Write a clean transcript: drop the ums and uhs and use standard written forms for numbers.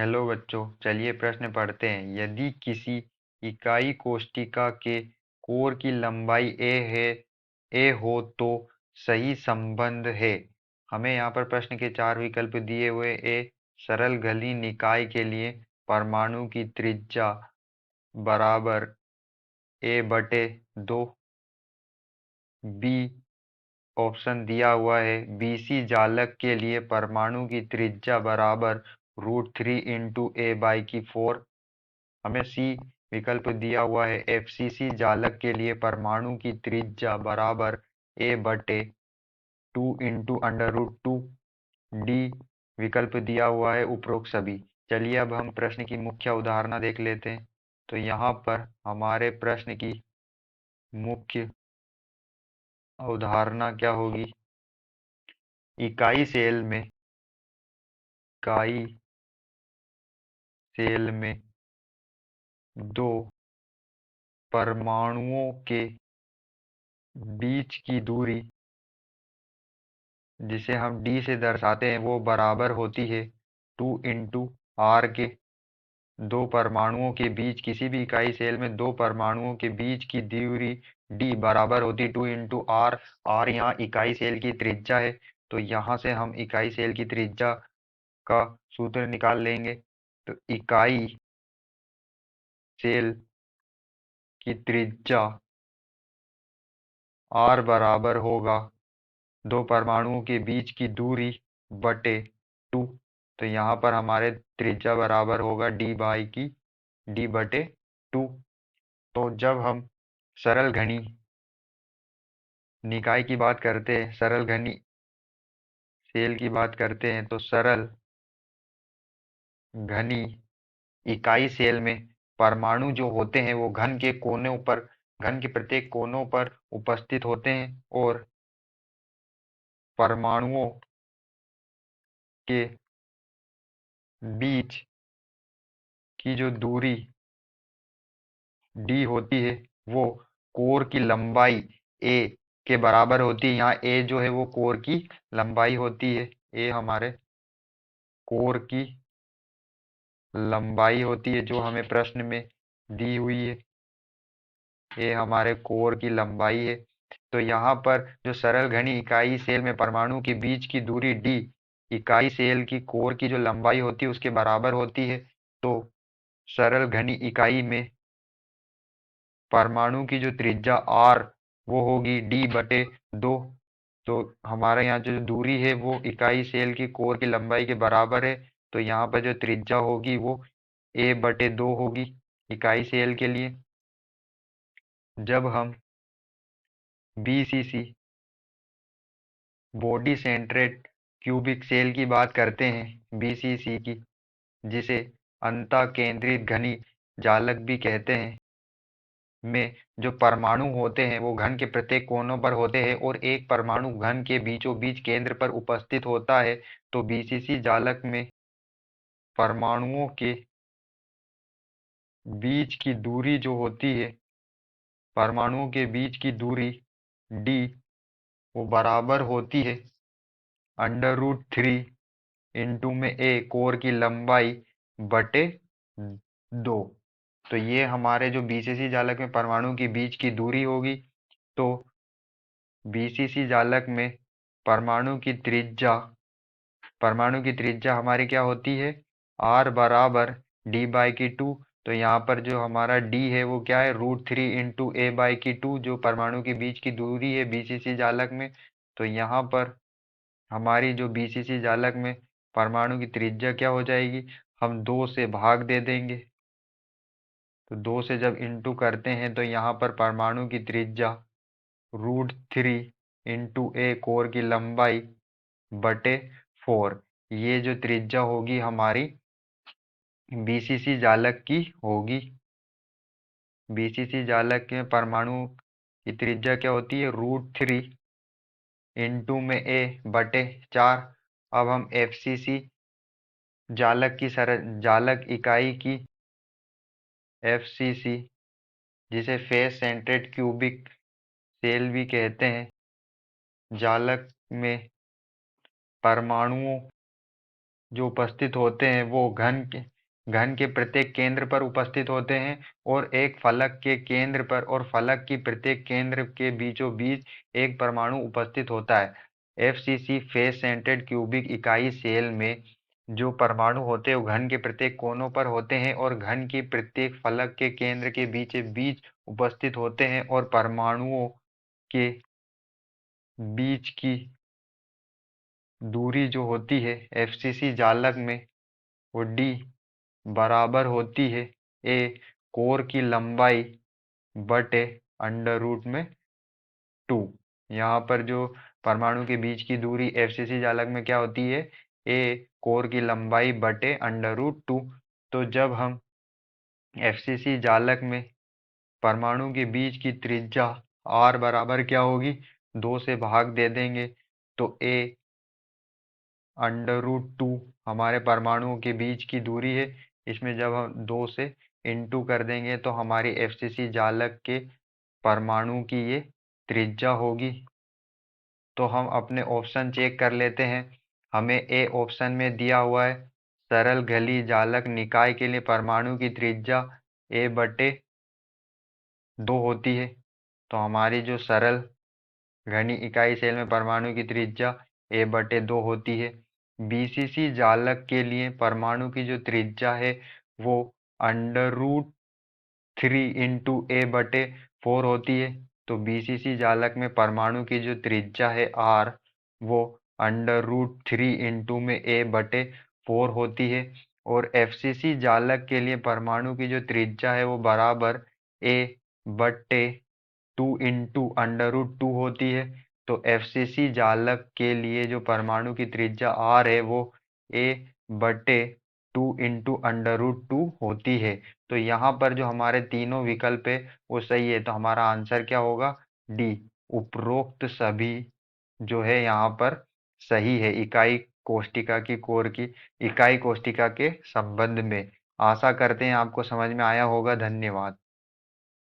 Hello बच्चों, चलिए प्रश्न पढ़ते हैं। यदि किसी इकाई कोष्ठिका के कोर की लंबाई ए हो तो सही संबंध है। हमें यहाँ पर प्रश्न के चार विकल्प दिए हुए। ए, सरल घनी निकाय के लिए परमाणु की त्रिज्या बराबर A/2। बी, ऑप्शन दिया हुआ है बीसी जालक के लिए परमाणु की त्रिज्या बराबर √3 इंटू A/4। हमें सी विकल्प दिया हुआ है एफसीसी जालक के लिए परमाणु की त्रिज्या बराबर A/2 इंटू √2। डी विकल्प दिया हुआ है उपरोक्त सभी। चलिए अब हम प्रश्न की मुख्य अवधारणा देख लेते हैं। तो यहाँ पर हमारे प्रश्न की मुख्य अवधारणा क्या होगी। इकाई सेल में दो परमाणुओं के बीच की दूरी, जिसे हम डी से दर्शाते हैं, वो बराबर होती है 2 इंटू आर के। दो परमाणुओं के बीच, किसी भी इकाई सेल में दो परमाणुओं के बीच की दूरी डी बराबर होती 2 इंटू आर। आर यहाँ इकाई सेल की त्रिज्या है, तो यहाँ से हम इकाई सेल की त्रिज्या का सूत्र निकाल लेंगे। तो इकाई सेल की त्रिज्या आर बराबर होगा दो परमाणुओं के बीच की दूरी बटे 2। तो यहाँ पर हमारे त्रिज्या बराबर होगा D/2। तो जब हम सरल घनी निकाय की बात करते हैं, सरल घनी सेल की बात करते हैं, तो सरल घनी इकाई सेल में परमाणु जो होते हैं वो घन के प्रत्येक कोनों पर उपस्थित होते हैं, और परमाणुओं के बीच की जो दूरी डी होती है वो कोर की लंबाई ए के बराबर होती है। यहाँ ए जो है वो कोर की लंबाई होती है। ए हमारे कोर की लंबाई होती है जो हमें प्रश्न में दी हुई है। ये हमारे कोर की लंबाई है। तो यहाँ पर जो सरल घनी इकाई सेल में परमाणु के बीच की दूरी डी इकाई सेल की कोर की जो लंबाई होती है उसके बराबर होती है। तो सरल घनी इकाई में परमाणु की जो त्रिज्या आर वो होगी D/2। तो हमारे यहाँ जो दूरी है वो इकाई सेल की कोर की लंबाई के बराबर है। तो यहाँ पर जो त्रिज्या होगी वो A/2 होगी इकाई सेल के लिए। जब हम BCC बॉडी सेंट्रेट क्यूबिक सेल की बात करते हैं, BCC की, जिसे अंतः केंद्रित घनी जालक भी कहते हैं, में जो परमाणु होते हैं वो घन के प्रत्येक कोनों पर होते हैं और एक परमाणु घन के बीचों बीच केंद्र पर उपस्थित होता है। तो बीसीसी जालक में परमाणुओं के बीच की दूरी जो होती है, परमाणुओं के बीच की दूरी डी, वो बराबर होती है √3 इंटू में ए कोर की लंबाई बटे 2। तो ये हमारे जो बीसीसी जालक में परमाणु के बीच की दूरी होगी। तो बीसीसी जालक में परमाणु की त्रिज्या हमारी क्या होती है, आर बराबर D/2। तो यहाँ पर जो हमारा डी है वो क्या है, √3 इंटू A/2, जो परमाणु के बीच की दूरी है बीसीसी जालक में। तो यहाँ पर हमारी जो बीसीसी जालक में परमाणु की त्रिज्या क्या हो जाएगी, हम 2 से भाग दे देंगे। तो 2 से जब इंटू करते हैं तो यहाँ पर परमाणु की त्रिज्या √3 इंटू ए कोर की लंबाई बटे 4। ये जो त्रिज्या होगी हमारी बीसीसी जालक की होगी। बीसीसी जालक के परमाणु की त्रिज्या क्या होती है, √3 इंटू में A/4। अब हम एफसीसी जालक इकाई की, एफसीसी, जिसे फेस सेंट्रेड क्यूबिक सेल भी कहते हैं, जालक में परमाणुओं जो उपस्थित होते हैं वो घन के प्रत्येक केंद्र पर उपस्थित होते हैं, और एक फलक के केंद्र पर और फलक की प्रत्येक केंद्र के बीचों बीच एक परमाणु उपस्थित होता है। एफसीसी फेस सेंटर्ड क्यूबिक इकाई सेल में जो परमाणु होते हैं वो घन के प्रत्येक कोनों पर होते हैं और घन की प्रत्येक फलक के केंद्र के बीच बीच उपस्थित होते हैं, और परमाणुओं के बीच की दूरी जो होती है एफसीसी जालक में वो d बराबर होती है a कोर की लंबाई बटे अंडर रूट में 2। यहाँ पर जो परमाणु के बीच की दूरी एफसीसी जालक में क्या होती है, a कोर की लंबाई बटे अंडर रूट 2। तो जब हम एफसीसी जालक में परमाणु के बीच की त्रिज्या r बराबर क्या होगी, 2 से भाग दे देंगे, तो a अंडर रूट 2 हमारे परमाणुओं के बीच की दूरी है। इसमें जब हम 2 से इंटू कर देंगे तो हमारी एफसीसी जालक के परमाणु की ये त्रिज्या होगी। तो हम अपने ऑप्शन चेक कर लेते हैं। हमें ए ऑप्शन में दिया हुआ है सरल घली जालक निकाय के लिए परमाणु की त्रिज्या a बटे 2 होती है। तो हमारी जो सरल घनी इकाई सेल में परमाणु की त्रिज्या a बटे 2 होती है। बीसीसी जालक के लिए परमाणु की जो त्रिज्या है वो अंडर रूट 3 इंटू ए बटे 4 होती है। तो बीसीसी जालक में परमाणु की जो त्रिज्या है r वो अंडर रूट 3 इंटू में a बटे 4 होती है। और एफसीसी जालक के लिए परमाणु की जो त्रिज्या है वो बराबर a बटे 2 इंटू अंडर रूट 2 होती है। तो एफसीसी जालक के लिए जो परमाणु की त्रिज्या r है वो a बटे 2 इंटू अंडर रूट 2 होती है। तो यहाँ पर जो हमारे तीनों विकल्प है वो सही है। तो हमारा आंसर क्या होगा, डी। उपरोक्त सभी जो है यहाँ पर सही है इकाई कोष्टिका की कोर की इकाई कोष्टिका के संबंध में। आशा करते हैं आपको समझ में आया होगा। धन्यवाद।